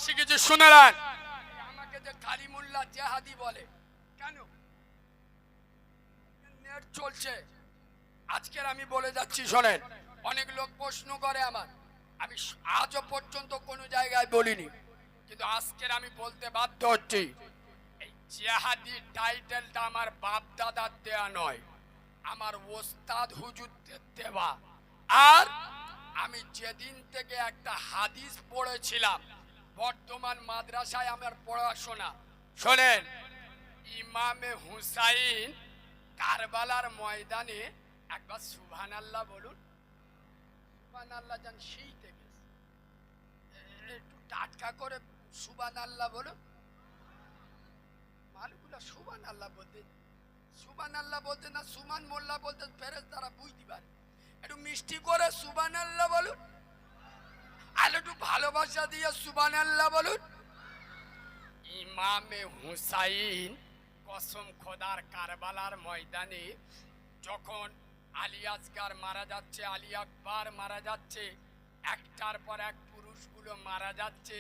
শিখেছি শুনে নেন। আমাকে যে কালিমুল্লাহ জেহাদি বলে কেন? নেট চলছে আজকের, আমি বলে যাচ্ছি শোনেন। অনেক লোক প্রশ্ন করে আমার, আমি আজও পর্যন্ত কোনো জায়গায় বলিনি, কিন্তু আজকের আমি বলতে বাধ্য হচ্ছি। এই জেহাদি টাইটেলটা আমার বাপ দাদার দেয়া নয়, আমার ওস্তাদ হুজুরদের দেওয়া। আর আমি যেদিন থেকে একটা হাদিস পড়েছিলাম, বর্তমান মাদ্রাসায় আমার পড়াশোনা, শোনেন, ইমামে হুসাইন কারবালার ময়দানে, একবার সুবহানাল্লাহ বলুন। সুবহানাল্লাহ জান সেই থেকে একটু টাটকা করে সুবহানাল্লাহ বলুন। মালগুলা সুবহানাল্লাহ বলতে, সুবহানাল্লাহ বলতে না সুমান মোল্লা বলতে ফেরেশতারা বুঝতে পারে। একটু মিষ্টি করে সুবহানাল্লাহ বলুন, আর একটু ভালোবাসা দিয়ে সুবহানাল্লাহ বলুন। ইমামে হুসাইন কসম খোদার কারবালার ময়দানে যখন আলী আসগার মারা যাচ্ছে, আলী আকবর মারা যাচ্ছে, একটার পর এক পুরুষগুলো মারা যাচ্ছে,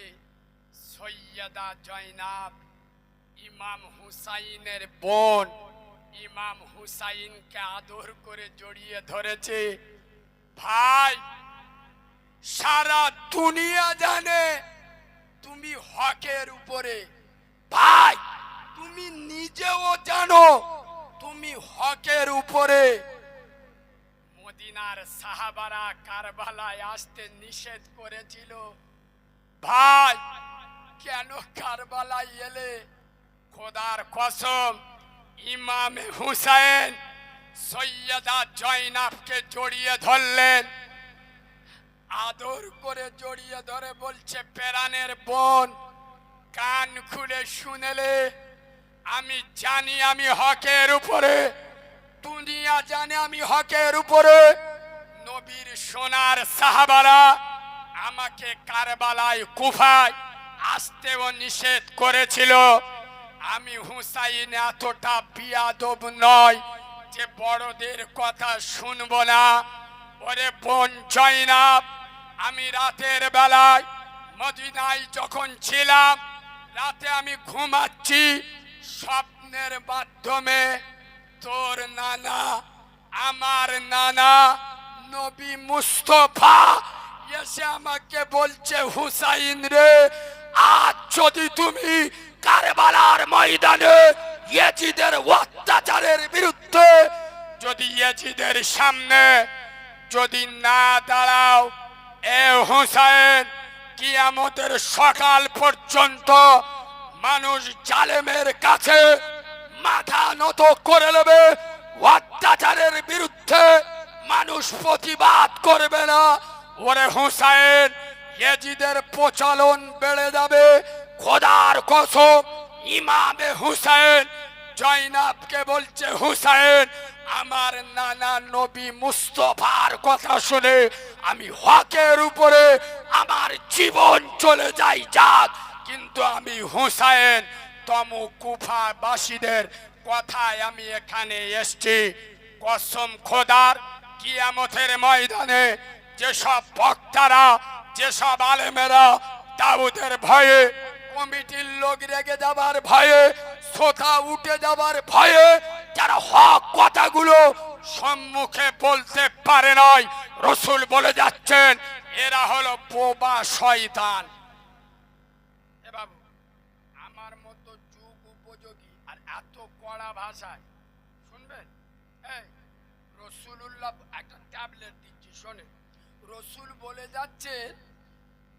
সৈয়দা জয়নাব ইমাম হুসাইনের বোন ইমাম হুসাইনকে আদর করে জড়িয়ে ধরেছে। ভাই, সারা দুনিয়া জানে তুমি হকের উপরে, ভাই তুমি নিজেও জানো তুমি হকের উপরে। মদিনার সাহাবারা কারবালায় আসতে নিষেধ করেছিল, ভাই কেন কারবালায় এলে? খোদার কসম, ইমামে হুসাইন সৈয়দা জয়নাবকে জড়িয়ে ধরলেন, আদর করে জড়িয়ে ধরে বলছে, প্রাণের বোন কান খুলে শুনেলে, আমি জানি আমি হকের উপরে, দুনিয়া জানে আমি হকের উপরে। নবীর সোনার সাহাবারা আমাকে কারবালায় কুফায় আসতেও নিষেধ করেছিল। আমি হুসাইন এতটা বিয়াদব নয় যে বড়দের কথা শুনবো না। ওরে বোন জয়নাব, আমি রাতের বেলায় মদিনায় যখন ছিলাম, রাতে আমি ঘুমাচ্ছি, স্বপ্নের মাধ্যমে তোর নানা, আমার নানা নবী মুস্তফা এসে আমাকে বলছে, হুসাইন রে, আজ যদি তুমি কারবালার ময়দানে ইয়েজিদের অত্যাচারের বিরুদ্ধে যদি ইয়েজিদের সামনে যদি না দাঁড়াও, এ হুসাইন, কিয়ামতের সকাল পর্যন্ত মানুষ জালেমের কাছে মাথা নত করে নেবে, অত্যাচারের বিরুদ্ধে মানুষ প্রতিবাদ করবে না। ওরে হুসাইন, ইয়েজিদের প্রচলন বেড়ে যাবে। খোদার কসম, ইমামে হুসাইন জয়নাবকে বলছে, হুসাইন, আমার নানা নবী মুস্তফার কথা শুনে আমি হকের উপরে আমার জীবন চলে যাই যাক, কিন্তু আমি হুসাইন তমু কুফাবাসীদের কথায় আমি এখানে এসছি। কসম খোদার, কিয়ামতের ময়দানে যেসব বক্তারা, যেসব আলেমেরা দাউদের ভয়ে, কমিটির লোক রেগে যাবার ভয়ে, শ্রোতা উঠে যাবার ভয়ে যারা হক কথাগুলো সম্মুখে বলতে পারে নাই, রসুল বলে যাচ্ছেন, এরা হলো বোবা শয়তান। এ বাবু, আমার মতো যুগ উপযোগী আর এত কড়া ভাষায় শুনবেন? এই রসুলুল্লাহ একটা ট্যাবলেট দিচ্ছি, শোনে। রসুল বলে যাচ্ছে,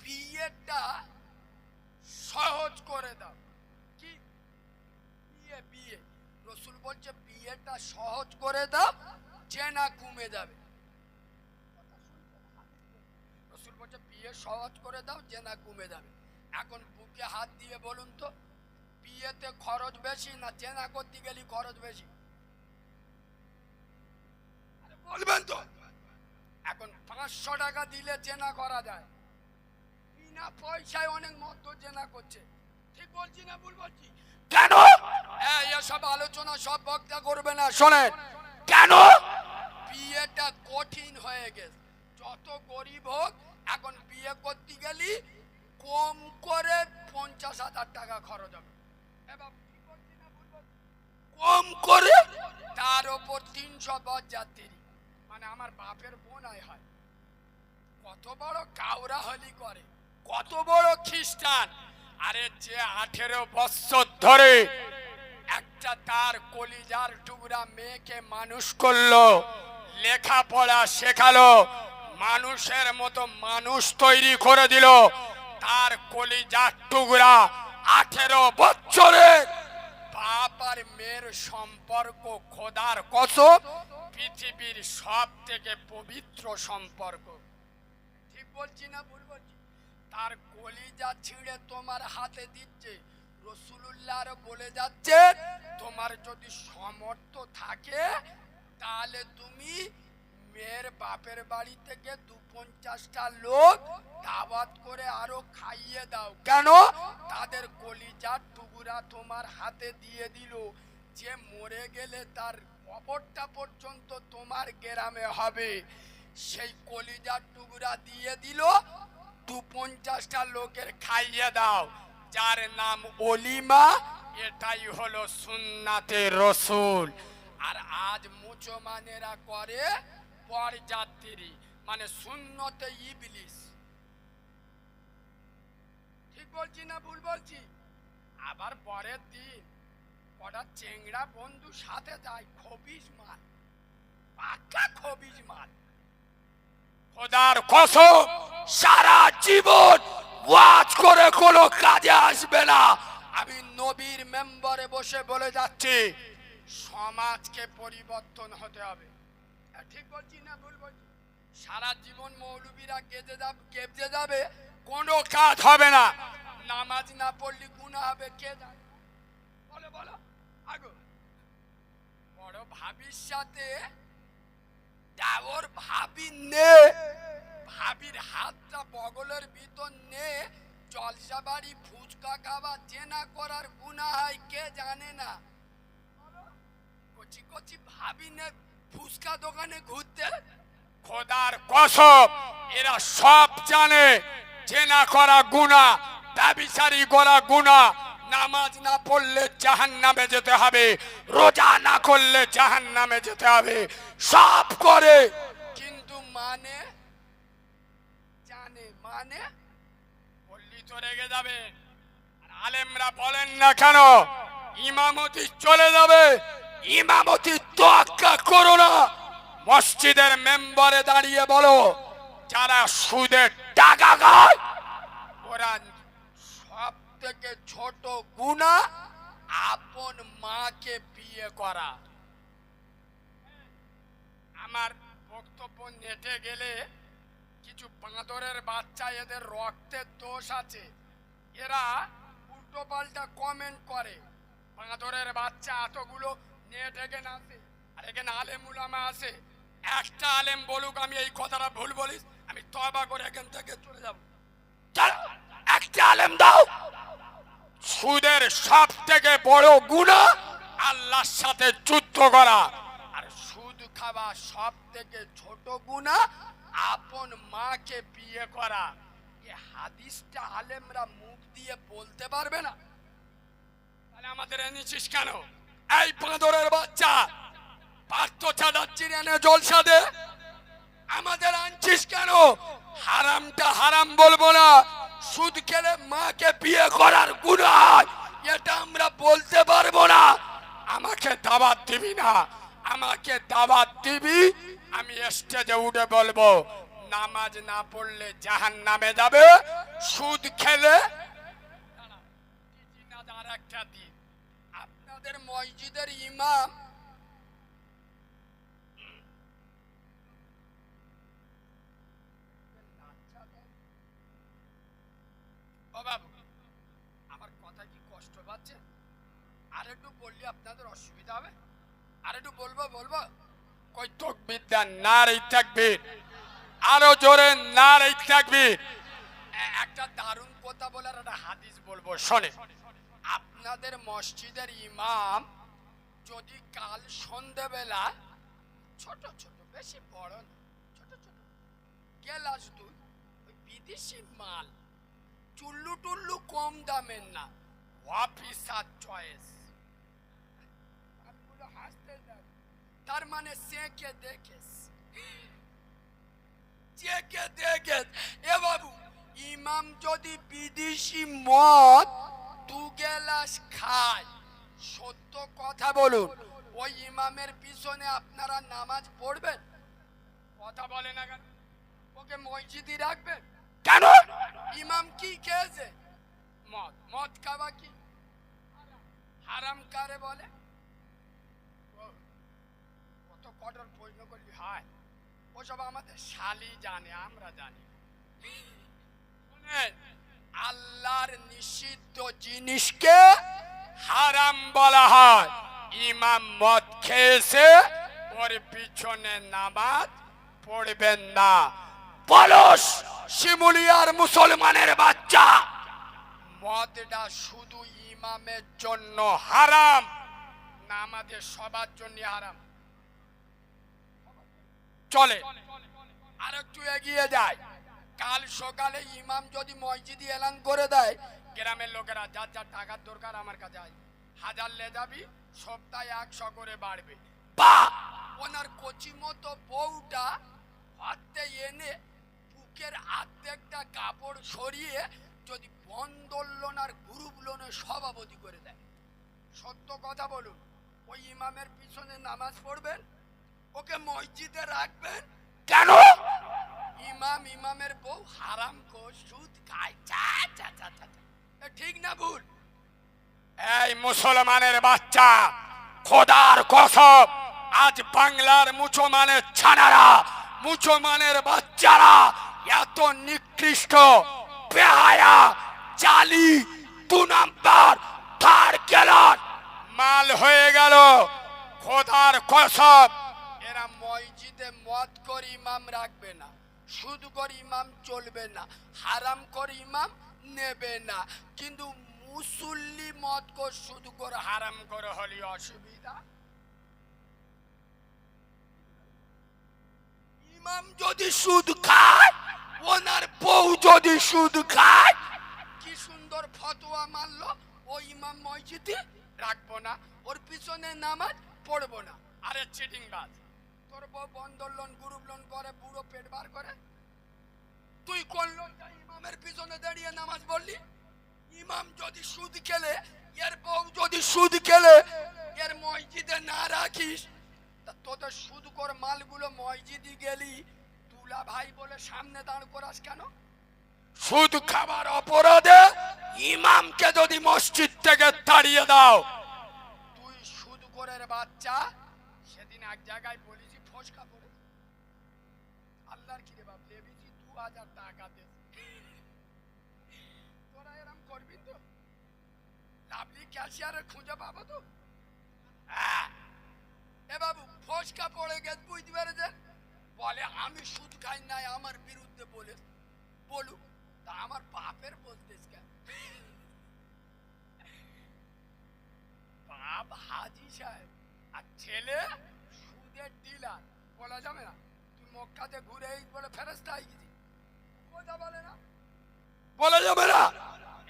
বিয়েটা সহজ করে দাও। কি বিয়ে? বিয়ে রসুল বলছে বিয়েটা সহজ করে দাও, জেনা কমে যাবে। রসুল বলছে বিয়ে সহজ করে দাও, জেনা কমে যাবে। এখন বুকে হাত দিয়ে বলুন তো, বিয়েতে খরচ বেশি না জেনা করতে গেলে খরচ বেশি? বলবেন তো। এখন 500 টাকা দিলে জেনা করা যায়, বিনা পয়সায় অনেক মদ্য জেনা করছে। ঠিক বলছি না ভুল বলছি? কেন এসব আলোচনা সব বক্তা করবে না, শোনেন। কেন? বিয়েটা কঠিন হয়ে গেছে। যত গরিব হোক, এখন বিয়ে করতে গেলি কম করে 50,000 টাকা খরচ হবে। কম করে তার ওপর 300 বরযাত্রী, মানে আমার বাপের বোন হয়। কত বড় কাউরা হলি করে, কত বড় খ্রিস্টান। আরে যে 18 বছর ধরে একটা তার কলিজার টুকরা মেয়েকে মানুষ করলো, লেখাপড়া শেখালো, মানুষের মতো মানুষ তৈরি করে দিল, তার কলিজার টুকরা 18 বছরের বাপ আর মেয়ের সম্পর্ক খোদার কসম পৃথিবীর সব থেকে পবিত্র সম্পর্ক। ঠিক বলছি না ভুল বলছি? তার কলিজা ছিঁড়ে তোমার হাতে দিচ্ছে। রাসূলুল্লাহ বলে যাচ্ছে, তোমার যদি সামর্থ্য থাকে তাহলে তুমি মেয়ের বাপের বাড়ি থেকে 250টা লোক দাওয়াত করে আরো খাইয়ে দাও। কেন? তাদের কলিজার টুকরা তোমার হাতে দিয়ে দিল, যে মরে গেলে তার কবরটা পর্যন্ত তোমার গ্রামে হবে। সেই কলিজার টুকরা দিয়ে দিল, 250টা লোকের খাইয়ে দাও, যার নাম অলিমা। এটাই হলো সুন্নাতে রসুল। আর আজ মুসলমানেরা করে বরযাত্রী, মানে সুন্নতে ইবলিস। ঠিক বলছি না ভুল বলছি? আবার পরের দিন কটা চেংড়া বন্ধু সাথে যায়, খবিজ মাল, পাক্কা খবিজ মাল। খোদার কসম সারা জীবন ওয়াজ করে কোনো কাজে আসবে না। আমি নবীর মেম্বারে বসে বলে যাচ্ছি, সমাজকে পরিবর্তন হতে হবে। ঠিক বলছি না ভুল বলছি? সারা জীবন মৌলবীরা গেজে যাবে, কোনো কাজ হবে না। নামাজ না পড়লে গুনাহ হবে, কে জানে? বলো বলো আগো। বড় ভাবির সাথে ওর ভাবি নে, ভাবির হাতটা বগলের ভিতর নে, জলসা বাড়ি ফুচকা খাওয়া জেনা করার গুনাহ হয়, কে জানে না? কচি কচি ভাবি নে ফুচকা দোকানে ঘুরতে। খোদার কসম এরা সব জানে জেনা করা গুনাহ, ব্যভিচারী করা গুনাহ, নামাজ না পড়লে জাহান্নামে যেতে হবে, রোজা না করলে জাহান্নামে যেতে হবে, সব করে। কিন্তু মানে জানে, মানে বললি তো রেগে যাবে। আর আলেমরা বলেন না কেন ইমামতি চলে যাবে? ইমামতি তোয়াক্কা করো না। মসজিদের মেম্বারে দাঁড়িয়ে বলো, যারা সুদের টাকা খায় ওরা সব থেকে ছোট গুনাহ আপন মাকে বিয়ে করা। আমার বক্তব্য নেটে গেলে কিছু বাঁদরের বাচ্চা, এদের রক্তের দোষ আছে, এরা উল্টো পাল্টা কমেন্ট করে। বাঁদরের বাচ্চা এতগুলো নেট এখানে আছে, আর এখানে আলেম উলামা আছে। একটা আলেম বলুক আমি এই কথাটা ভুল বলিস, আমি তওবা করে এখান থেকে চলে যাব। একটা আলেম দাও। সুদের সব থেকে বড় গুনাহ আল্লাহর সাথে যুদ্ধ করা, আর সুদ খাওয়া সব থেকে ছোট গুনাহ আপন মাকে বিয়ে করা। এই হাদিসটা আলেমরা মুখ দিয়ে বলতে পারবে না, তাহলে আমাদের এনেছিস কেন? এই বাঁদরের বাচ্চা, পার্থ চাঁদাচ্ছির এনে জলসা দে, আমাদের আনছিস কেন? হারামটা হারাম বলবো না, সুদ খেলে মাকে বিয়ে করার গুনাহ হয়, এটা আমরা বলতে পারবো না। আমাকে দাওয়াত দিবি না, আমাকে দাওয়াত দিবি, আমি স্টেজে উঠে বলবো নামাজ না পড়লে জাহান্নামে যাবে, সুদ খেলে। আর একটা দিন আপনাদের মসজিদের ইমাম বাবু, আমার কথা কি কষ্ট পাচ্ছে? আর একটু বললে আপনাদের অসুবিধা হবে? আর একটু বলবো? কই তাকবীর দেন, নারে তাকবীর, আরো জোরে নারে তাকবীর। একটা দারুণ কথা বলার একটা হাদিস বলবো, শোনে। আপনাদের মসজিদের ইমাম যদি কাল সন্ধ্যাবেলা ছোট ছোট, বেশি বড় না, ছোট ছোট গেলাস দুধ, বিদেশি মাল চুল্লু টুল্লু কম দামের না, অফিসার চয়েস। হাসতে দেন, তার মানে চেকে দেখেস, চেকে দেখেস। এ বাবু, ইমাম যদি বিদেশি মদ 2 গ্লাস খায়, সত্য কথা বলুন, ওই ইমামের পিছনে আপনারা নামাজ পড়বেন? কথা বলে না কেন? ওকে মসজিদে রাখবেন কেন? ইমাম কি খেয়েছে? মদ। মদ খাওয়া কি হারাম কারে বলে? কত কঠোর প্রশ্ন করলি হয়, ওসব আমাদের শালি জানে, আমরা জানি। আল্লাহর নিষিদ্ধ জিনিসকে হারাম বলা হয়। ইমাম মদ খেয়েছে, ওর পিছনে নামাজ পড়বেন না। পলস শিমুলিয়ার মুসলমানের বাচ্চা, মদটা শুধু ইমামের জন্য হারাম না আমাদের সবার জন্য হারাম? চলে আর একটু এগিয়ে যায়। কাল সকালে ইমাম যদি মসজিদে এলান করে দেয়, গ্রামের লোকেরা যার যার টাকার দরকার আমার কাছে আয়, 1000 লে যাবি, সপ্তাহে 100 করে বাড়বে। বা ওনার কচি মতো বউটা হাতে এনে বুকের অর্ধেকটা কাপড় সরিয়ে যদি বন্ধন লোন আর গ্রুপ লোনের সভাপতি করে দেয়, সত্য কথা বলুন, ওই ইমামের পিছনে নামাজ পড়বেন? ওকে মসজিদে রাখবেন কেন? ইমাম ইমামের বউ হারাম খোর, সুদ খায়। ঠিক না ভুল? এই মুসলমানের বাচ্চা, খোদার কসম, আজ বাংলার মুসলমানের ছানারা, মুসলমানের বাচ্চারা এত নিকৃষ্ট, বেহায়া, জালি, 2 নাম্বার, থার্ড ক্লাস মাল হয়ে গেল। খোদার কসম, এরা মসজিদে মদ করে ইমাম রাখবে না, সুদ করে ইমাম চলবে না, হারাম করে ইমাম নেবে না, কিন্তু মুসল্লি মদ করে সুদ করে হারাম করে হলে অসুবিধা? ইমাম যদি সুদ খায়, ওনার বউ যদি সুদ খায়, কি সুন্দর ফতোয়া মানলো, ওই ইমাম মসজিদে রাখবো না, ওর পিছনে নামাজ পড়বো না। আরে চিটিং বাজ, তোর বউ বন্ধন লোন গ্রুপ লোন করে, বুড়ো পেট বার করে, তুই কোন লোনটা ইমামের পিছনে দাঁড়িয়ে নামাজ পড়লি? ইমাম যদি সুদ খেলে, এর বউ যদি সুদ খেলে, এর মসজিদে না রাখিস, তা তোদের সুদ কর মালগুলো মসজিদে গেলি তুলা ভাই বলে সামনে দাঁড় করাস কেন? সুদ খাবার অপরাধে ইমামকে যদি মসজিদ থেকে তাড়িয়ে দাও, তুই সুদ করের বাচ্চা। সেদিন এক জায়গায় বলেছি ফসকা পড়ে, আল্লাহর কি রে বাপ, লেবিছি 2000 টাকা দে, তোরা এরম করবি তো? লাভলি ক্যাশিয়ারের খুঁজে পাবো তো? এ বাবু, ফসকা পড়ে গেছে, বুঝতে পেরেছেন? বলে আমি সুদ খাই নাই, আমার বিরুদ্ধে বলে বলুক, তা আমার বাপের বলতেছ কেন? বাপ হাজি সাহেব আর ছেলে সুদের ডিলার, বলা যাবে না? তুই মক্কাতে ঘুরে বলে ফেরেশতা হয়ে গেছি, কথা বলে না, বলা যাবে না?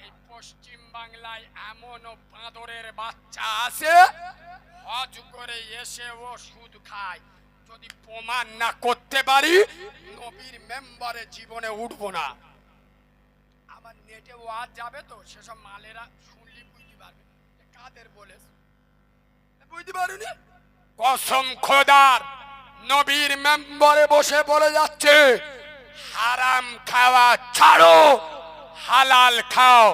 এই পশ্চিম বাংলায় এমনও বাঁদরের বাচ্চা আছে, হজ করে এসে ও সুদ খায়। যদি প্রমাণ না করতে পারি, নবীর মেম্বারে জীবনে উঠবো না। আমার নেটে ওয়াজ যাবে তো, সেসব মালেরা শুনলি বুঝতে পারবে কাদের বলে, বুঝতে পারুনি? কসম খোদার, নবীর মেম্বারে বসে বলে যাচ্ছে, হারাম খাওয়া ছাড়ো, হালাল খাও।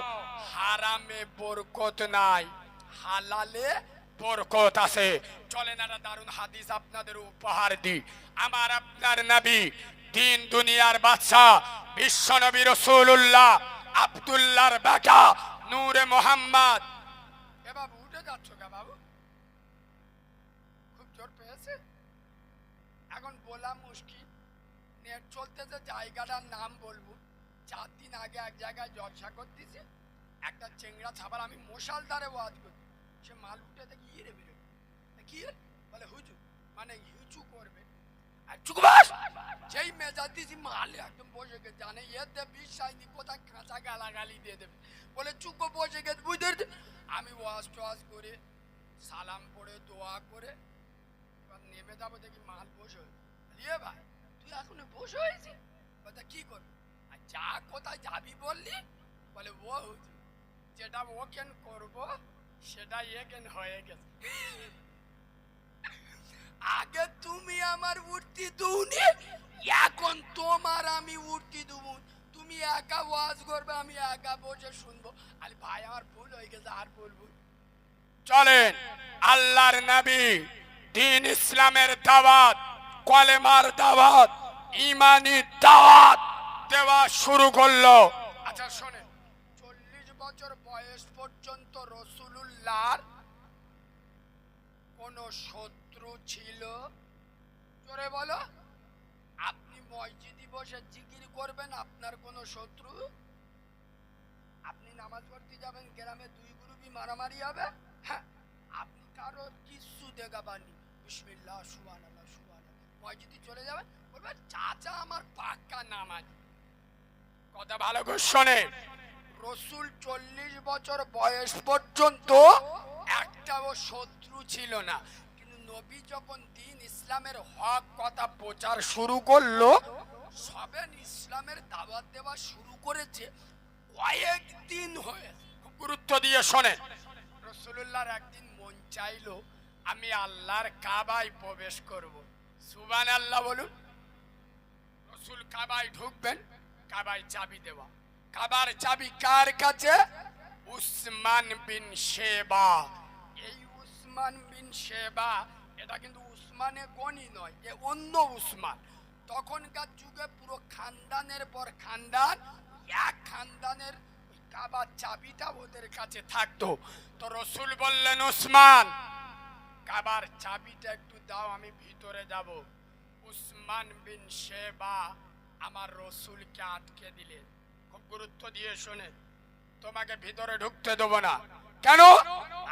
হারামে বরকত নাই, হালালে বরকত আছে। চলেন একটা দারুণ হাদিস আপনাদের উপহার দিই। আমার আপনার নবী, দিন দুনিয়ার বাদশা, বিশ্ব নবী রাসূলুল্লাহ, আব্দুল্লাহর বেটা, নূরে মোহাম্মদ। এ বাবু, উঠে যাচ্ছ কে বাবু? খুব জোর পেয়েছে? এখন বলা মুশকিল, নেট চলতেছে, জায়গাটার নাম বলবো। 4 দিন আগে এক জায়গায় জলসা করতেছি, একটা চেংড়া ছাবার, আমি মশালদারে ওয়াজ করি, সে মাল উঠে দেখি ইয়ে রে বেরো, কি বলে হুজু, মানে হিচু করবে। আর চুপ বস। যেই মেজাজ দিছি মালে একদম বসে গেছে, জানে এতে বিশ্বাস নি কোথায় কাঁচা গালাগালি দিয়ে দেবে বলে চুপ বসে গেছে। বুঝতে আমি ওয়াজ টোয়াজ করে সালাম পড়ে দোয়া করে এবার নেমে যাবো, দেখি মাল বসে হয়ে ভাই তুই এখন বসে হয়েছি, কথা কি করবি? আর যা কোথায় যাবি বললি? বলে ও হুজুর যেটা ওকেন করবো সেটা একেন হয়ে গেছে। আগে তুমি আমার উঠতি দুনি, এখন তোমার আমি উঠতি দেবো। তুমি একা ওয়াজ করবে, আমি একা বসে শুনবো। আরে ভাই আমার ভুল হয়ে গেছে, আর বলবো। চলেন আল্লাহর নবী দ্বীন ইসলামের দাওয়াত, কলেমার দাওয়াত, ঈমানি দাওয়াত দেওয়া শুরু করলো। আচ্ছা শোনেন, 40 বছর বয়স পর্যন্ত রাসূলুল্লাহর কোন শত্রু ছিল? জোরে বলো। আপনি মসজিদে বসে জিকির করবেন, আপনার কোন শত্রু? আপনি নামাজ পড়তে যাবেন, গ্রামে দুই গ্রুপই মারামারি হবে, হ্যাঁ আপনি কারোর কিছু দেখাবানি, বিসমিল্লাহ সুবহানাল্লাহ সুবহানাল্লাহ মসজিদে চলে যাবেন, বলবেন চাচা আমার পাক্কা নামাজ। কথা ভালো করে শোনে, রাসূল 40 বছর বয়স পর্যন্ত একটাও শত্রু ছিল না। কিন্তু নবী যখন দ্বীন ইসলামের হক কথা প্রচার শুরু করলো, সবে ইসলামের দাওয়াত দেওয়া শুরু করেছে কয়েকদিন হয়ে। খুব গুরুত্ব দিয়ে শোনেন, রাসূলুল্লাহর একদিন মন চাইলো আমি আল্লাহর কাবায় প্রবেশ করব। সুবহানাল্লাহ বলুন। রাসূল কাবায় ঢুকবেন, কাবায় চাবি দেওয়া। কাবার চাবি কার কাছে? উসমান বিন শেবা। এই উসমান বিন শেবা, এটা কিন্তু উসমানে গনি নয়, এ অন্য উসমান। তখনকার যুগে পুরো খানদানের পর খানদান, এক খানদানের কাবার চাবিটা ওদের কাছে থাকতো। তো রাসূল বললেন উসমান কাবার চাবিটা একটু দাও, আমি ভিতরে যাব। উসমান বিন শেবা আমার রাসূলকে আটকে দিলেন। খুব গুরুত্ব দিয়ে শুনে, তোমাকে ভিতরে ঢুকতে দেবো না। কেন?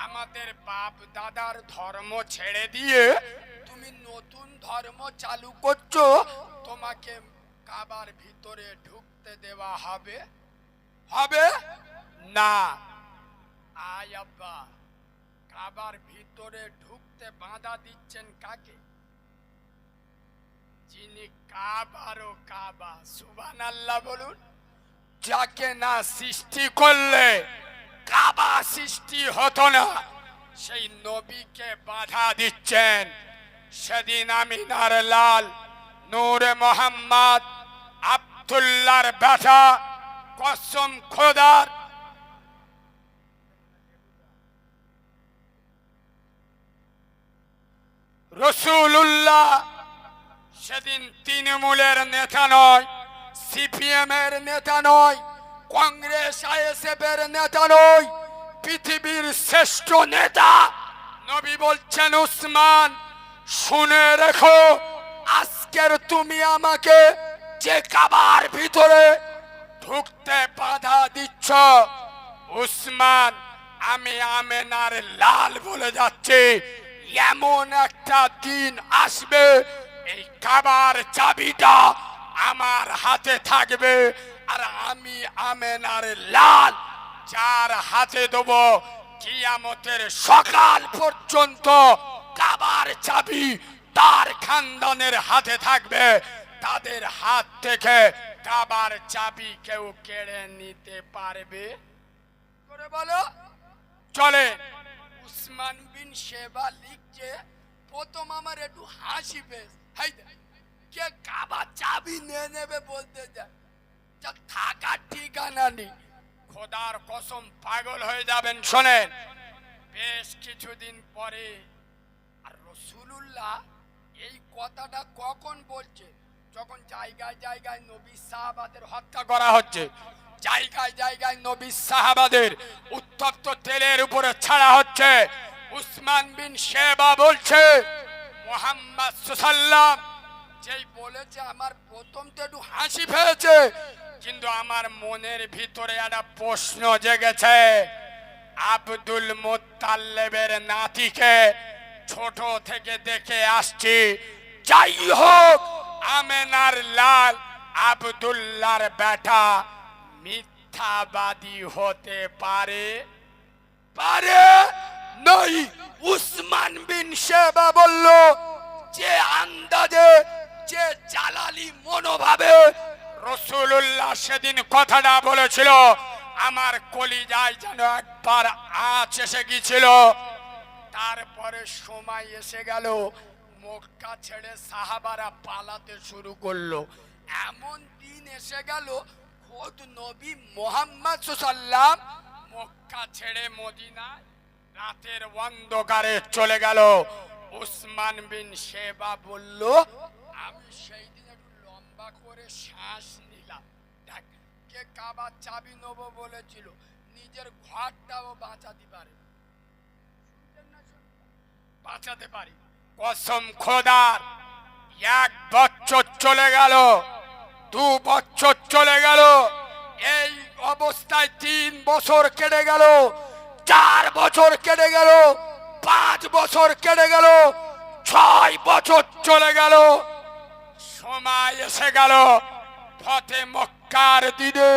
আমাদের বাপ দাদার ধর্ম ছেড়ে দিয়ে তুমি নতুন ধর্ম চালু করছো, তোমাকে কাবার ভিতরে ঢুকতে দেওয়া হবে হবে না। আয় আব্বা, কাবার ভিতরে ঢুকতে বাধা দিচ্ছেন কাকে? যিনি কাবারও কাবা। সুবহানাল্লাহ বলুন। যাকে না সৃষ্টি করলে কাবা সৃষ্টি হতো না, সেই নবীকে বাধা দিচ্ছেন। সেদিন আমিনার লাল নূরে মোহাম্মদ আব্দুল্লাহর বেটা, কসম খোদার রাসূলুল্লাহ সেদিন তৃণমূলের নেতা নয়, সিপিএম এর নেতা নয়, কংগ্রেস আইএসএফ এর নেতা নয়, পৃথিবীর শ্রেষ্ঠ নেতা নবী বলছেন উসমান শুনে রেখো, আজকের তুমি আমাকে যে কাবার ভিতরে ঢুকতে বাধা দিচ্ছ, উসমান আমি আমেনার লাল বলে যাচ্ছি, এমন একটা দিন আসবে এই কাবার চাবিটা আমার হাতে থাকবে, আর আমি আমেনার লাল যার হাতে দেব কিয়ামতের সকাল পর্যন্ত কাবার চাবি তার খানদানের হাতে থাকবে। তাদের হাত থেকে কাবার চাবি কেউ কেড়ে নিতে পারবে? করে বলো। চলে উসমান বিন শেবা লিখছে, প্রথম আমার একটু হাসি পেস, কে কাবার চাবি নিয়ে নেবে বলতে যায়, যা থাকার ঠিকানা নেই। খোদার কসম পাগল হয়ে যাবেন। শোনেন, বেশ কিছুদিন পরে আর রাসূলুল্লাহ এই কথাটা কখন বলছে? যখন জায়গায় জায়গায় নবী সাহাবাদের হত্যা করা হচ্ছে, জায়গায় জায়গায় নবী সাহাবাদের উত্তপ্ত তেলের উপরে ছাড়া হচ্ছে। উসমান বিন শেবা বলছে মুহাম্মদ সাল্লাল্লাহু যেই বলেছে আমার প্রথম তো একটু হাসি পেয়েছে, কিন্তু আমার মনের ভিতরে একটা প্রশ্ন জেগেছে। আব্দুল মুত্তালিবের নাতিকে ছোট থেকে দেখে আসছি, যাই হোক আমেনার লাল আব্দুল্লাহর বেটা মিথ্যাবাদী হতে পারে পারে নই। উসমান বিন শেবা বলল, যে আন্দাজে যে জালালি মনোভাবে রাসূলুল্লাহ সেদিন কথাটা বলেছিল, আমার কলিজায় যেন একবার আঁচ এসে গিয়েছিল। তারপরে সময় এসে গেল, মক্কা ছেড়ে সাহাবারা পালাতে শুরু করলো। এমন দিন এসে গেল, খোদ নবী মুহাম্মদ সাল্লাল্লাহু আলাইহি ওয়াসাল্লাম মক্কা ছেড়ে মদিনায় রাতের অন্ধকারে চলে গেল। উসমান বিন শেবা বলল, আমি সেই দিন একটু লম্বা করে শ্বাস নিলাম। দেখ, কে কাবার চাবি নেব বলেছিল, নিজের ঘরটাও বাঁচাতে পারে, বাঁচাতে পারি। কসম খোদার, 1 বছর চলে গেল, 2 বছর চলে গেল, এই অবস্থায় 3 বছর কেটে গেল, 4 বছর কেটে গেল, 5 বছর কেটে গেল, 6 বছর চলে গেল। সময় এসে গেল ফতে মক্কার দিনে,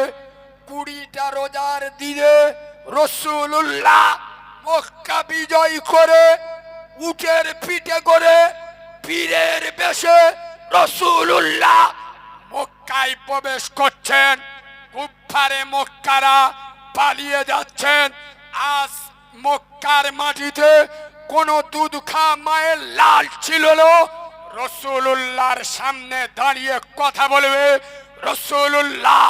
20টা রোজার দিনে রাসূলুল্লাহ মক্কা বিজয় করে উটের পিঠে করে পীরের বেশে রাসূলুল্লাহ মক্কায় প্রবেশ করছেন। কুফারে মক্কারা পালিয়ে যাচ্ছেন। আজ মক্কার মাটিতে কোন দুধ খা মায়ের লাল ছিল না, রাসূলুল্লাহর সামনে দাঁড়িয়ে কথা বলবে। রাসূলুল্লাহ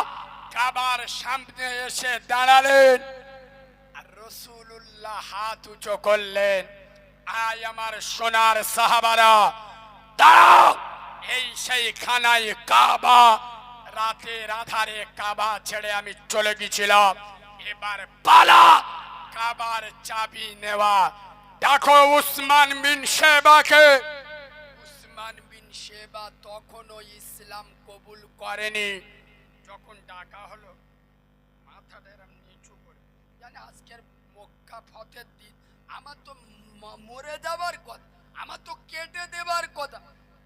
কাবার সামনে এসে দাঁড়ালেন, আর রাসূলুল্লাহ হাত উঁচু করলেন, আয় আমার সোনার সাহাবারা দাঁড়াও, এই সেই খানায় কাবা। রাতের আধারে কাবা ছেড়ে আমি চলে গেছিলাম, এবার পালা কাবার চাবি নেওয়া। দেখো উসমান বিন শেবাকে। উসমান বিন শেবা তখনও ইসলাম কবুল করেনি। যখন ডাকা হলো, মাথাটা এরম নিচু করে, জানে আজকের মক্কা ফতের দিন, আমার তো মরে যাবার কথা, আমার তো কেটে দেবার কথা।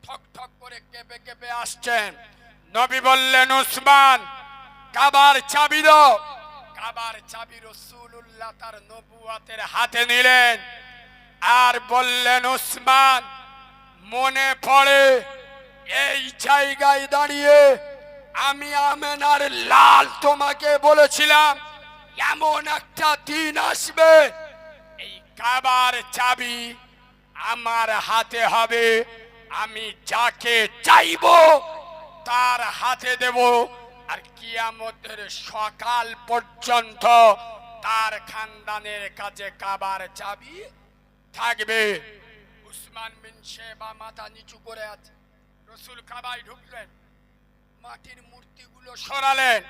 ঠক ঠক করে কেঁপে কেঁপে আসছেন। নবী বললেন, উসমান কাবার চাবি দাও। কাবার চাবি রাসূলুল্লাহ তার নবুয়তের হাতে নিলেন আর বললেন, উসমান মনে পড়ে এই জায়গায় দাঁড়িয়ে আমি আমেনার লাল তোমাকে বলেছিলাম এমন একটা দিন আসবে, এই কাবার চাবি আমার হাতে হবে, আমি যাকে চাইবো তার হাতে দেব, আর কিয়ামতের সকাল পর্যন্ত তার খানদানের কাছে কাবার চাবি থাকবে। উসমান বিন শেবা মাথা নিচু করে আছে। রাসূল কাবায় ঢুকলেন, মাটির মূর্তিগুলো সরালেন,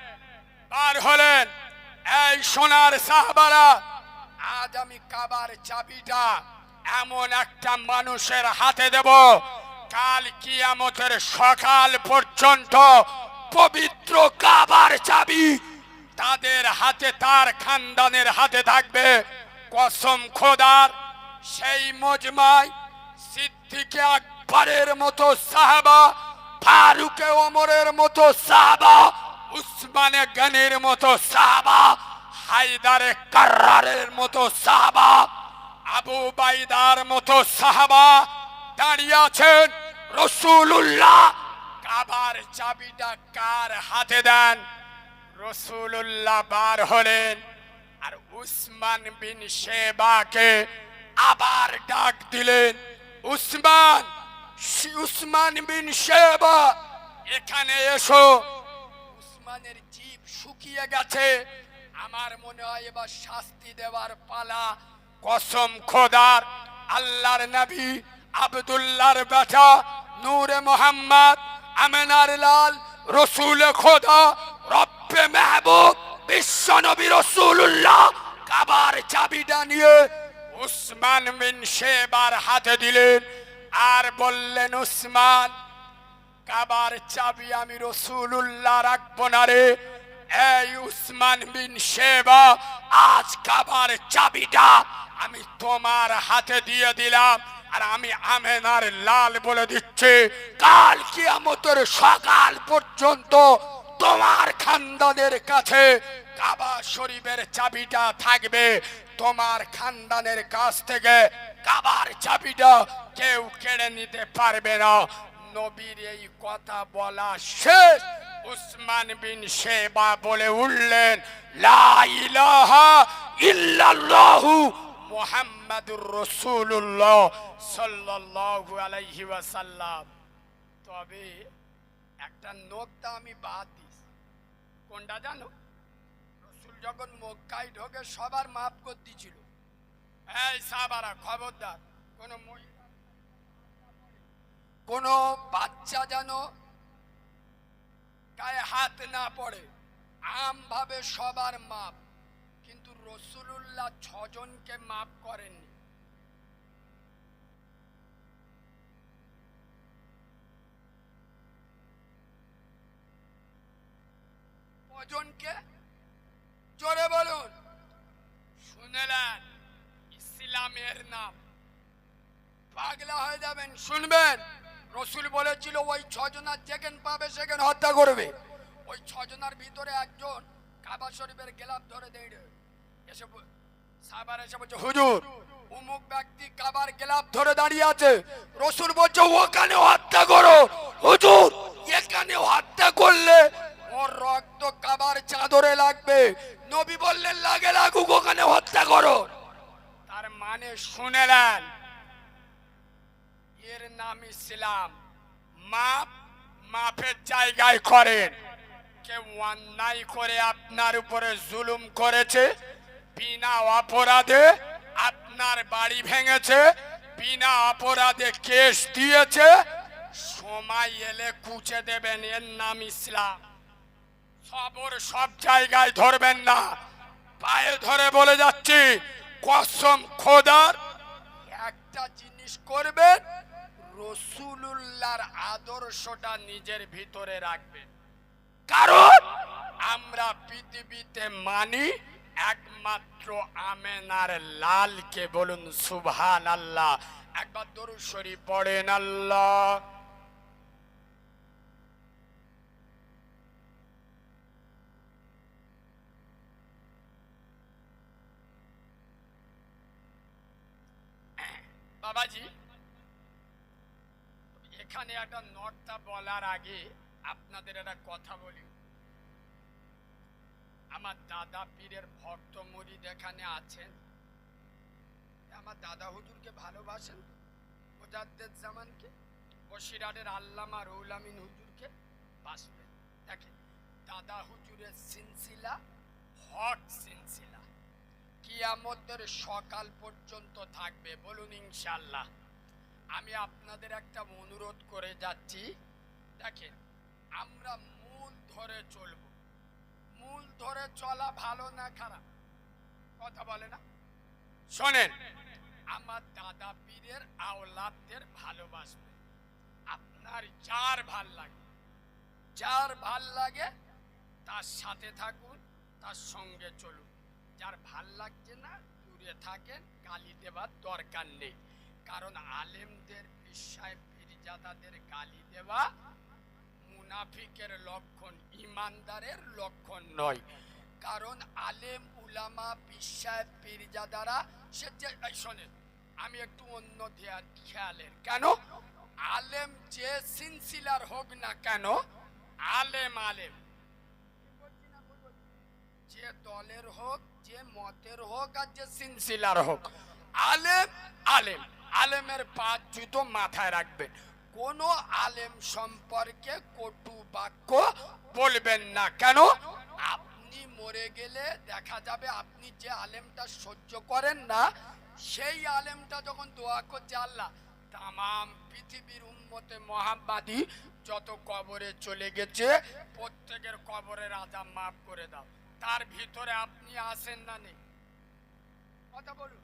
বার হলেন। এই সোনার সাহাবারা, আজ আমি কাবার চাবিটা এমন একটা মানুষের হাতে দেব, কাল কিয়ামতের সকাল পর্যন্ত পবিত্র কাবার চাবি তাদের হাতে, তার খানদানের হাতে থাকবে। কসম খোদার, সেই মজমায় সিদ্দিকে আকবরের মতো সাহাবা, ফারুকে ওমরের মতো সাহাবা, উসমানে গনির মতো সাহাবা, হায়দারে কাররারের মতো সাহাবা, আবু বাইদার মতো সাহাবা দাঁড়িয়ে আছেন। রাসূলুল্লাহ কাবার চাবিটা কার হাতে দেন? রাসূলুল্লাহ বার হলেন আর উসমান বিন শেবাকে আবার ডাক দিলেন, উসমান, উসমান বিন শেবা এখানে এসো। উসমানের জিভ শুকিয়ে গেছে, আমার মনে হয় এবার শাস্তি দেওয়ার পালা। কসম খোদার, আল্লাহর নবী আব্দুল্লাহর বেটা নূরে মোহাম্মদ আমেনার লাল রসুল খোদা রব্বে মেহবুব বিশ্ব নবী রাসূলুল্লাহ কাবার চাবিটা নিয়ে উসমান বিন শেবার হাতে দিলেন আর বললেন, উসমান কাবার চাবি আমি রাসূলুল্লাহ রাখবো না রে। এই উসমান বিন শেবা, আজ কাবার চাবিটা আমি তোমার হাতে দিয়ে দিলাম, আর আমি আমেনার লাল বলে দিচ্ছি, কাল কিয়ামতের সকাল পর্যন্ত তোমার খানদানের কাছে কাবা শরীফের চাবিটা থাকবে। তোমার খানদানের কাছ থেকে কাবার চাবিটা কেউ কেড়ে নিতে পারবে না। নবীর এই কথা বলা শেষ, উসমান বিন শেবা বলে উঠলেন, লা ইলাহা ইল্লাল্লাহু মুহাম্মাদুর রাসূলুল্লাহ সাল্লাল্লাহু আলাইহি ওয়াসাল্লাম। তবে একটা নোকতা আমি বাদ দিছি। কোনটা জানো? রাসূল যখন মক্কায় ঢোকে সবার মাফ করে দিয়েছিল। এই সাহাবারা খবরদার, কোন মহিলা কোন বাচ্চা যেন গায়ে হাত না পড়ে। আমভাবে সবার মাপ, কিন্তু রাসূলুল্লাহ 6 জনকে মাপ করেননি। কজনকে? জোরে বলুন। শুনলেন? ইসলামের নাম, পাগলা হয়ে যাবেন। শুনবেন, রাসূল বলেছিল ওই 6 জনার যেখানে পাবে সেখানে হত্যা করবে। ওই 6 জনার ভিতরে একজন কাবা শরীফের গেলাপ ধরে দাঁড়িয়ে এসে সাহাবারা এসে বলছে, হুজুর অমুক ব্যক্তি কাবার গেলাপ ধরে দাঁড়িয়ে আছে। রাসূল বলছে ওখানে হত্যা করো। হুজুর এখানে হত্যা করলে ওর রক্ত কাবার চাদরে লাগবে। নবী বললেন লাগে লাগুক, ওখানে হত্যা করো। তার মানে শুনলেন, এর নাম ইসলাম। মাপ মাপের জায়গায় করেন। কেউ অন্যায় করে আপনার উপরে জুলুম করেছে, বিনা অপরাধে আপনার বাড়ি ভেঙেছে, বিনা অপরাধে কেস দিয়েছে, সময় এলে কুচে দেবেন। এর নাম ইসলাম। সবর সব জায়গায় ধরবেন না। পায়ে ধরে বলে যাচ্ছি, কসম খোদার, একটা জিনিস করবেন, রাসূলুল্লাহর আদর্শটা নিজের ভিতরে রাখবেন। কারণ আমরা পৃথিবীতে মানি একমাত্র আমেনার লালকে। বলুন সুবহানাল্লাহ। একবার দরুদ শরীফ পড়েন। আল্লাহ বাবাজি, এখানে একটা নর্তা বলার আগে আপনাদের একটা কথা বলি। আমার দাদা পীরের ভক্ত মুরিদ এখানে আছেন। আমার দাদা হুজুরকে ভালোবাসেন, মুজাদ্দেদ জামানকে, বসিরহাটের আল্লামা রুহুল আমিন হুজুরকে বাসবেন। দেখেন, দাদা হুজুরের সিলসিলা হক সিলসিলা, কিয়ামতের সকাল পর্যন্ত থাকবে। বলুন ইনশাআল্লাহ। আমি আপনাদের একটা অনুরোধ করে যাচ্ছি, দেখেন আমরা মূল ধরে চলব। মূল ধরে চলা ভালো না খারাপ? কথা বলে না? শোনেন, আমার দাদা পীরের আওলাদদের ভালোবাসবে। আপনার যার ভাল লাগে, যার ভাল লাগে তার সাথে থাকুন, তার সঙ্গে চলুন। যার ভাল লাগছে না দূরে থাকেন, গালি দেবার দরকার নেই। কারণ আলেমদের, পীর পীরজাদাদের গালি দেওয়া মুনাফিকের লক্ষণ, ইমানদারের লক্ষণ নয়। কারণ আলেম উলামা পীর পীরজাদারা সে যে, শোনেন আমি একটু অন্য খেয়ালের, কেন আলেম যে সিলসিলার হোক না কেন, আলেম আলেম, যে দলের হোক, যে মতের হোক, আর যে সিলসিলার হোক, আলেম আলেম। আলেমের 5 জুতো মাথায় রাখবেন। কোন আলেম সম্পর্কে কটু বাক্য বলবেন না। কেন? আপনি মরে গেলে দেখা যাবে আপনি যে আলেমটা সহ্য করেন না, সেই আলেমটা যখন দোয়া করছে, আল্লাহ তামাম পৃথিবীর উম্মতে মুহাম্মাদি যত কবরে চলে গেছে প্রত্যেকের কবরের আযাব মাফ করে দাও, তার ভিতরে আপনি আছেন না নেই? কথা বলুন।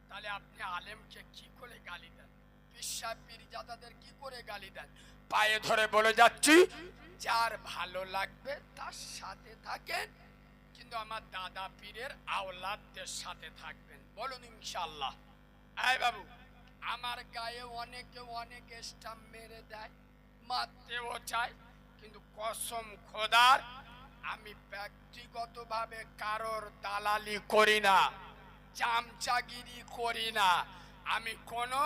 তাহলে আপনি আলেমকে কি করে গালি দেন? পীর পীরজাদাদের কি করে গালি দেন? পায়ে ধরে বলে যাচ্ছি, যার ভালো লাগবে তার সাথে থাকেন, কিন্তু আমার দাদা পীরের আওলাদদের সাথে থাকবেন। বলুন ইনশাআল্লাহ। এই বাবু, আমার গায়ে অনেকে অনেক স্টাম্প মেরে দেয়, মারতেও চায়, কিন্তু কসম খোদার আমি ব্যক্তিগতভাবে কারোর দালালি করি না, চামচাগিরি করি না। আমি কোনো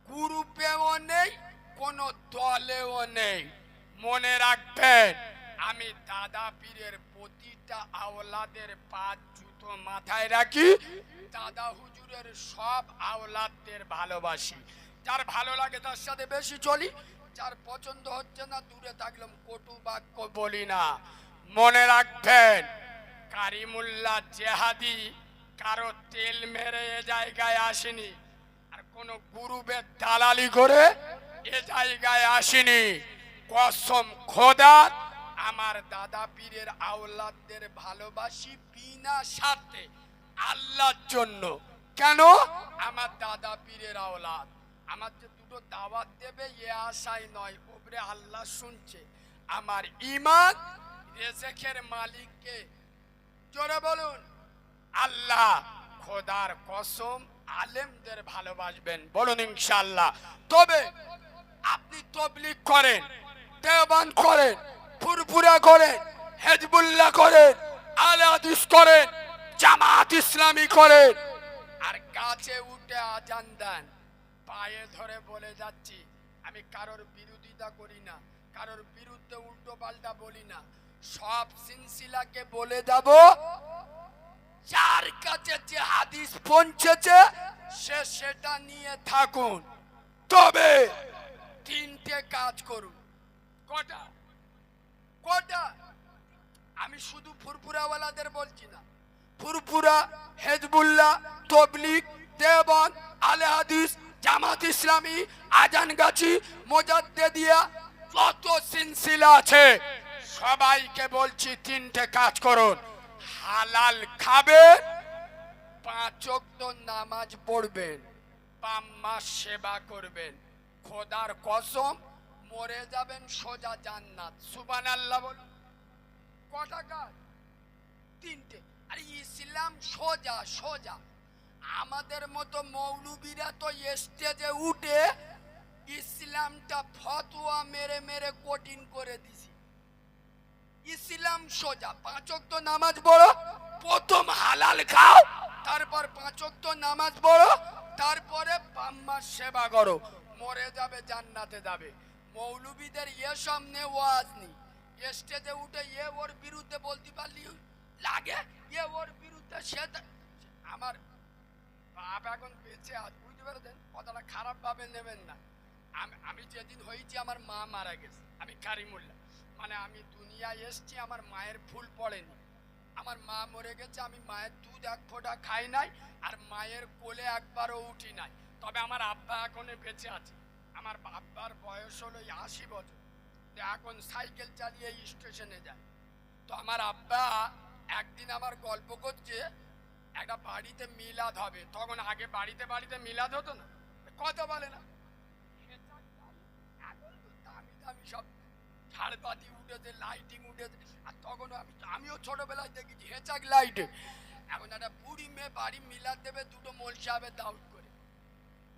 গ্রুপেও নেই, কোনো দলেও নেই। মনে রাখবেন, আমি দাদা পীরের প্রতিটা আওলাদের পা জুতো মাথায় রাখি। দাদা হুজুরের সব আওলাদদের ভালোবাসি। যার ভালো লাগে তার সাথে বেশি চলি, যার পছন্দ হচ্ছে না দূরে থাকলাম, কটু বাক্য বলি না। মনে রাখবেন, কারিমুল্লাহ জেহাদি কারো তেল মেরে এ জায়গায় আসেনি, আর কোন গ্রুপের দালালি করে এ জায়গায় আসেনি। কসম খোদার আমার দাদা পীরের আওলাদদের ভালোবাসি বিনা স্বার্থে, আল্লাহর জন্য। কেন? আমার দাদা পীরের আওলাদ। আমার যে দুটো দাওয়াত দেবে এ আশায় নয়, ওপরে আল্লাহ শুনছে। আমার ঈমান রিজেকের মালিককে, জোরে বলুন আল্লাহ। খোদার কসম আলেমদের ভালোবাসবেন, বলুন ইনশাআল্লাহ। তবে আপনি তাবলীগ করেন, দেওবন্দ করেন, ফুরফুরা করেন, হিজবুল্লাহ করেন, আলে হাদিস করেন, জামাত ইসলামী করেন, আর গাছে উঠে আজান দেন, পায়ে ধরে বলে যাচ্ছি আমি কারোর বিরোধিতা করি না, কারোর বিরুদ্ধে উল্টো পাল্টা বলি না। সব সিলসিলাকে বলে যাব, যার কাছে যে হাদিস পৌঁছেছে সে সেটা নিয়ে থাকুন। তবে তিনটে কাজ করুন। কটা? কটা? আমি শুধু ফুরফুরাওয়ালাদের বলছি না, ফুরফুরা, হিজবুল্লাহ, তাবলীগ, দেওবন্দ, আলে হাদিস, জামাত ইসলামী, আজানগাছি, মুজাদ্দিদিয়া, যত সিলসিলা আছে সবাইকে বলছি তিনটে কাজ করুন। হালাল খাবেন, 5 ওয়াক্ত নামাজ পড়বেন, বাম্মা সেবা করবেন, খোদার কসম মরে যাবেন সোজা জান্নাত। সুবহানাল্লাহ বলুন। কটা কাজ? তিনটে। আর ইসলাম সোজা সোজা। আমাদের মতো মৌলবীরা তো স্টেজে উঠে ইসলামটা ফতোয়া মেরে মেরে কঠিন করে দিছি। ইসলাম সোজা, 5 ওয়াক্ত নামাজ পড়ো, প্রথম হালাল খাও, তারপর 5 ওয়াক্ত নামাজ পড়ো, তারপরে বাম্মার সেবা করো, মরে যাবে জান্নাতে যাবে। মৌলবীদের সামনে ওয়াজ নেই, স্টেজে উঠে ওর বিরুদ্ধে বলতে পারলি লাগে, ওর বিরুদ্ধে সে। আমার বাপ এখন বেঁচে আছে, বুঝতে পেরেছেন? কথাটা খারাপ ভাবে নেবেন না। আমি যেদিন হয়েছি আমার মা মারা গেছে, আমি কারিমুল্লাহ, মানে আমি দুনিয়ায় এসছি, আমার মায়ের ফুল পড়েনি। আমার মা মরে গেছে, আমি মায়ের দুধ এক ফোঁটা খাই নাই, আর মায়ের কোলে একবারও উঠি নাই। তবে আমার আব্বা এখন বেঁচে আছে। আমার আব্বার বয়স হলো 80 বছর, এখন সাইকেল চালিয়ে স্টেশনে যায়। তো আমার আব্বা একদিন আমার গল্প করছে, একটা বাড়িতে মিলাদ হবে। তখন আগে বাড়িতে বাড়িতে মিলাদ হতো না, কথা বলে না, এখন তো দামি দামি সব ঝাড়বাতি উঠেছে, লাইটিং উঠেছে। আর তখন আমিও ছোটবেলায় দেখেছি হেঁচাক লাইটে। এখন একটা বুড়ি মেয়ে বাড়ি মিলাদ দেবে, দুটো মোল সাহেবের দাউদ করে।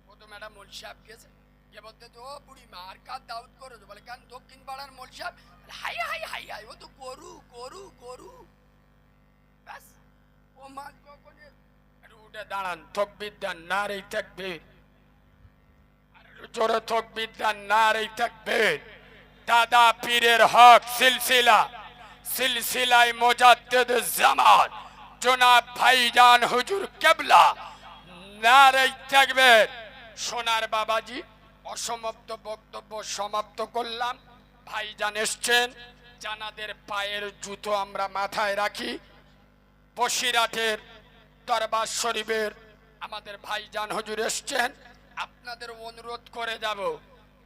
প্রথম একটা মোল সাহেব গেছে, গিয়ে বলতে তো ও বুড়ি মা আর কার দাউদ করেছো? বলে কেন, দক্ষিণ পাড়ার মোল সাহেব। হাই হাই হাই হাই, ও তো গরু গরু গরু। ব্যাস, ও মাছ কখন উঠে দাঁড়ান, তকবীর দেন, নারে তাকবীর, জোরে তকবীর দেন, নারে তাকবীর। দাদা পীরের হক সিলসিলা, সিলসিলায় মুজাদ্দিদুজ জামান জনাব ভাইজান হুজুর কেবলা, নারে তাকবীর। সোনার বাবাজি, অসমাপ্ত বক্তব্য সমাপ্ত করলাম। ভাইজান এসছেন, জানাদের পায়ের জুতো আমরা মাথায় রাখি। বসিরহাটের দরবার শরীফের আমাদের ভাইজান হুজুর এসছেন, আপনাদের অনুরোধ করে যাব,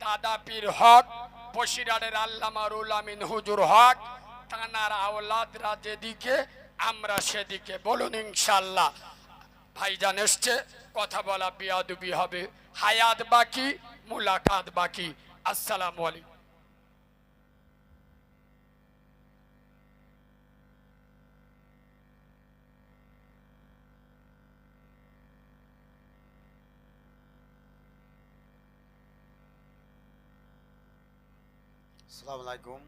দাদা পীর হক, বসিরহাটের আল্লামা রুল আমিন হুজুর হক, তানার আওলাদরা যেদিকে আমরা সেদিকে, বলুন ইনশাআল্লাহ। ভাইজান এসছে, কথা বলা বিয়াদবি হবে, হায়াত বাকি, মুলাকাত বাকি। আসসালামু আলাইকুম। আসসালামু আলাইকুম।